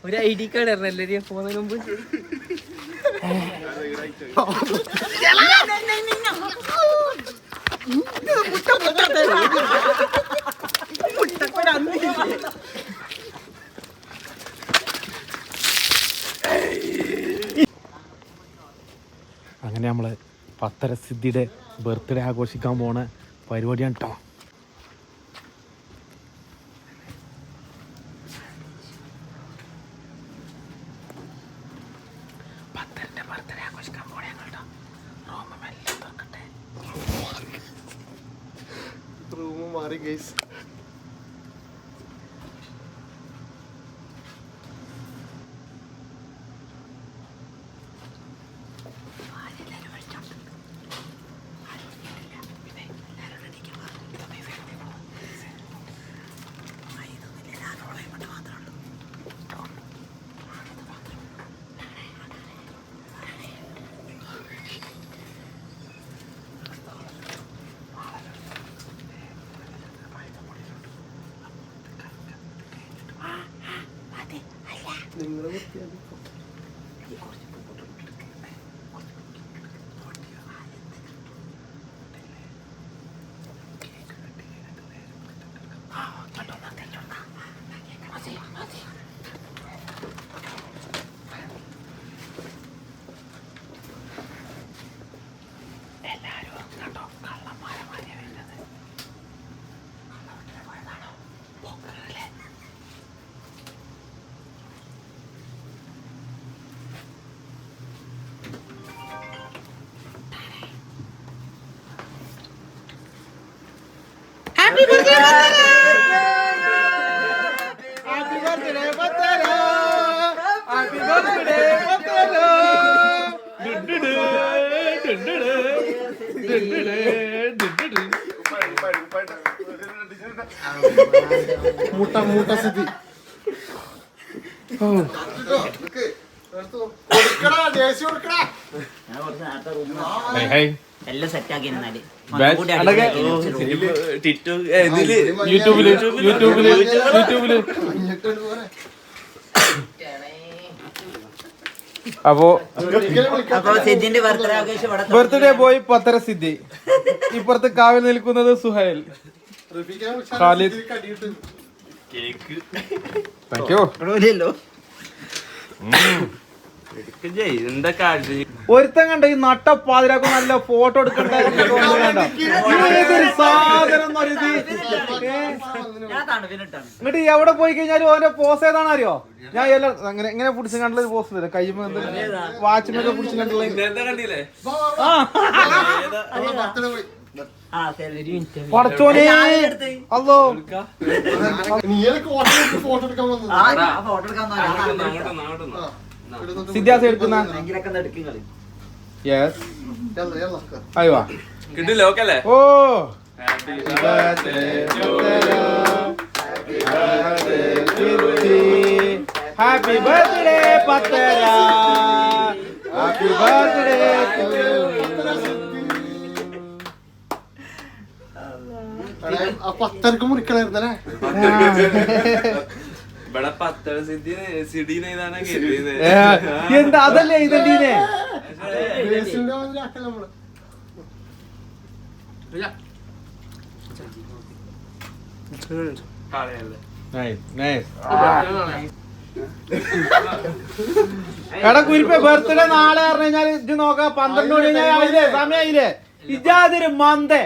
ഒരു ID card ഇറങ്ങല്ലേ പോകുന്നതിന് മുമ്പ്. അങ്ങനെ നമ്മള് പത്തരസിദ്ധിയുടെ ബർത്ത്ഡേ ആഘോഷിക്കാൻ പോണ പരിപാടിയാണ് കേട്ടോ. പത്തരന്റെ ബർത്ത്ഡേ ആഘോഷിക്കാൻ പോണേ കേട്ടോ. റൂമെല്ലാം തുറക്കട്ടെ. റൂം മാറി ഗൈസ്. നിങ്ങളെ വൃത്തിയാക്കി Happy birthday, Happy birthday, Patara! Happy birthday, Patara! മൂട്ട സ്ഥിതി. എല്ലാം സെറ്റ് ആക്കി അപ്പോ ബർത്ത്ഡേ ബോയ് പത്തരസിദ്ധി. ഇപ്പുറത്ത് കാവിൽ നിൽക്കുന്നത് സുഹൈൽ. ഖാലിദ്. Thank you. ഒരുത്തൻ കണ്ട ഈ നട്ടപ്പാതിരാക്കും നല്ല ഫോട്ടോ എടുക്കണ്ട സാധനം. എന്നിട്ട് എവിടെ പോയി കഴിഞ്ഞാലും ഓന്റെ പോസ് ഏതാണ് അറിയോ? ഞാൻ എല്ലാം അങ്ങനെ എങ്ങനെ പിടിച്ച് കണ്ടുള്ള പോസ് തരാം. കയ്യുമ്പോ വാച്ചിനൊക്കെ പിടിച്ച് കണ്ടുള്ള പടച്ചോനെ. അല്ലോ സിദ്ധാസ് എടുക്കുന്ന ഓ ഹാപ്പി ബർത്ത്ഡേ പത്തര. Happy birthday. പത്തരക്ക് മുറിക്കണായിരുന്നല്ലേ? എന്താ അതല്ലേ ഇതല്ലേ? എടാ കുരിപ്പ ബർത്ത്ഡേ നാളെ പറഞ്ഞു കഴിഞ്ഞാൽ ഇത് നോക്കാം. 12 മണി കഴിഞ്ഞാൽ സമയായില്ലേ? ഇജാതിര് മന്ദേ.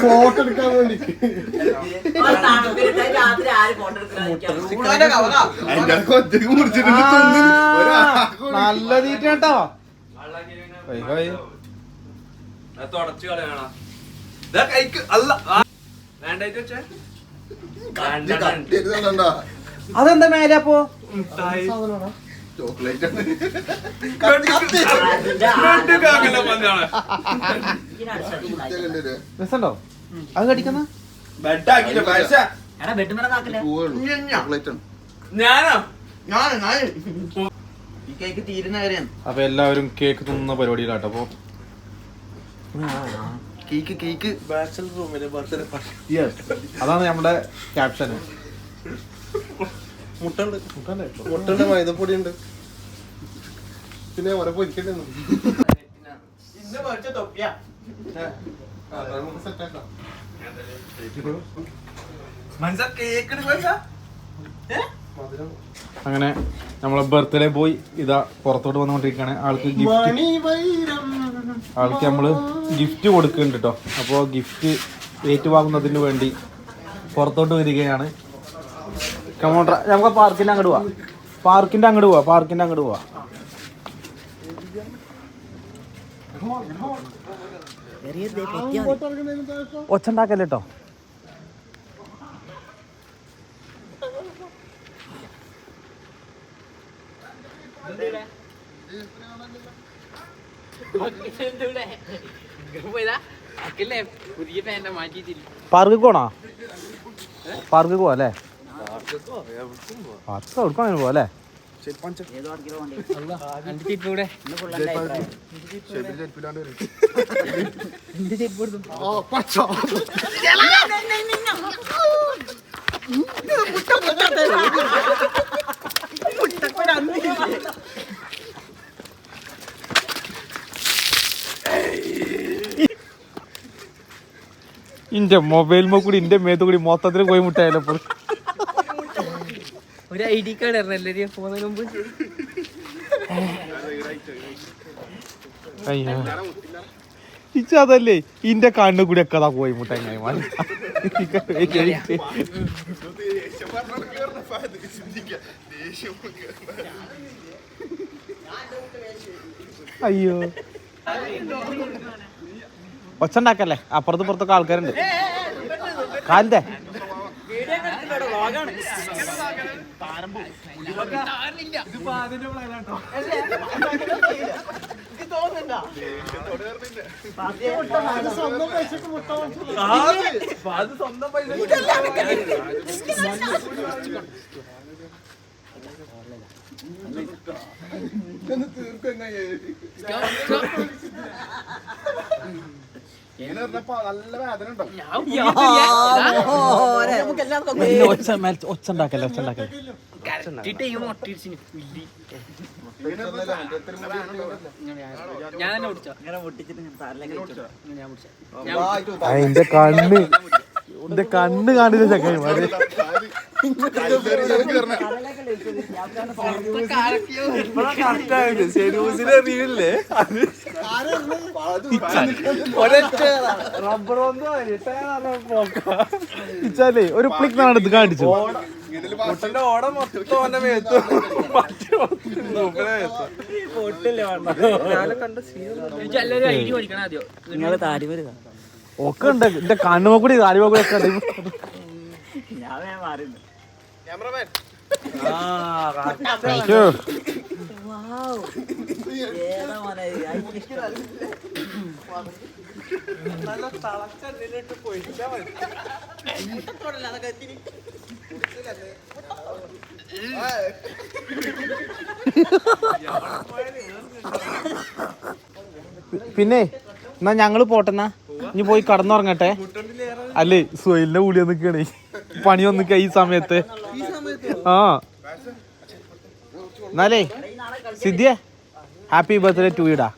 ഫോട്ടോ എടുക്കാൻ വേണ്ടി നല്ല തീറ്റ കേട്ടോ. തുടച്ചു കളയണ അതെന്താ മേലെ അപ്പോ? ചോക്ലേറ്റ് രസമുണ്ടോ അത് കടിക്കുന്ന? ഞാനോ കേക്ക് തീരുന്നവരെയാണ്. അപ്പൊ എല്ലാവരും കേക്ക് തിന്നുന്ന പരിപാടിയിലാട്ടോ. അപ്പൊ കേക്ക് ബാച്ചലർ റൂമിലെ ബർത്ത്ഡേ പാർട്ടി. അതാണ് നമ്മുടെ ക്യാപ്ഷൻ. മുട്ടുണ്ട് മൈദപ്പൊടി ഉണ്ട്, പിന്നെ ഓരോ പൊരിക്കട്ടെ. അങ്ങനെ നമ്മളെ ബർത്ത്ഡേ ബോയ് ഇതാ പുറത്തോട്ട് വന്നുകൊണ്ടിരിക്കുകയാണ്. ആൾക്ക് നമ്മള് ഗിഫ്റ്റ് കൊടുക്കുന്നുണ്ട് കേട്ടോ. അപ്പോൾ ഗിഫ്റ്റ് ഏറ്റുവാങ്ങുന്നതിന് വേണ്ടി പുറത്തോട്ട് വരികയാണ്. കമോണ്ട്ര നമുക്ക് പാർക്കിന്റെ അങ്ങോട്ട് പോവാം. ഒച്ചുണ്ടാക്കല്ലേ കേട്ടോ. പാർക്ക് പോണോ? പാർക്ക് പോവാ അല്ലേ? പാർക്ക് എവിടെക്കാണ് പോവാ അല്ലേ? ഇന്റെ മൊബൈൽ കൂടി ഇന്റെ മേത്ത് കൂടി മൊത്തത്തിൽ പോയി മുട്ടായാലോ. ഒരു ID കാർഡ് ഇറങ്ങല്ലേ പോകുന്നതിന് മുമ്പ്. അയ്യോ ഇച്ചതല്ലേ ഇന്റെ കണ്ണു കൂടി ഒക്കെ പോയി മുട്ടായി. അയ്യോ ഒച്ചുണ്ടാക്കല്ലേ, അപ്പുറത്ത് പുറത്തൊക്കെ ആൾക്കാരുണ്ട്. കാലിന്റെ നല്ല വേദന ഉണ്ടോ? ഒച്ചുണ്ടാക്കല്ലേ. എന്റെ കണ്ണ് കാണില്ല ചക്കന്മാര്. ഇച്ചാലേ ഒരു പ്ലിക് നടത്ത് കാണിച്ചു. ഓടം മൊത്തം ഒക്കെ ഉണ്ട്. എന്റെ കണ്ണുമ കൂടി താലിമ കൂടി ഒക്കെ ഉണ്ട്. പിന്നെ എന്നാ ഞങ്ങള് പോട്ടെന്നാ, ഇനി പോയി കടന്നുറങ്ങട്ടെ. അല്ലേ സുഹൈലിന്റെ കൂടി നിക്കണേ, പണി വന്നിക്ക ഈ സമയത്ത്. ആ എന്നാലേ സിദ്ധിയെ ഹാപ്പി ബർത്ത്ഡേ ടു ഇടാ.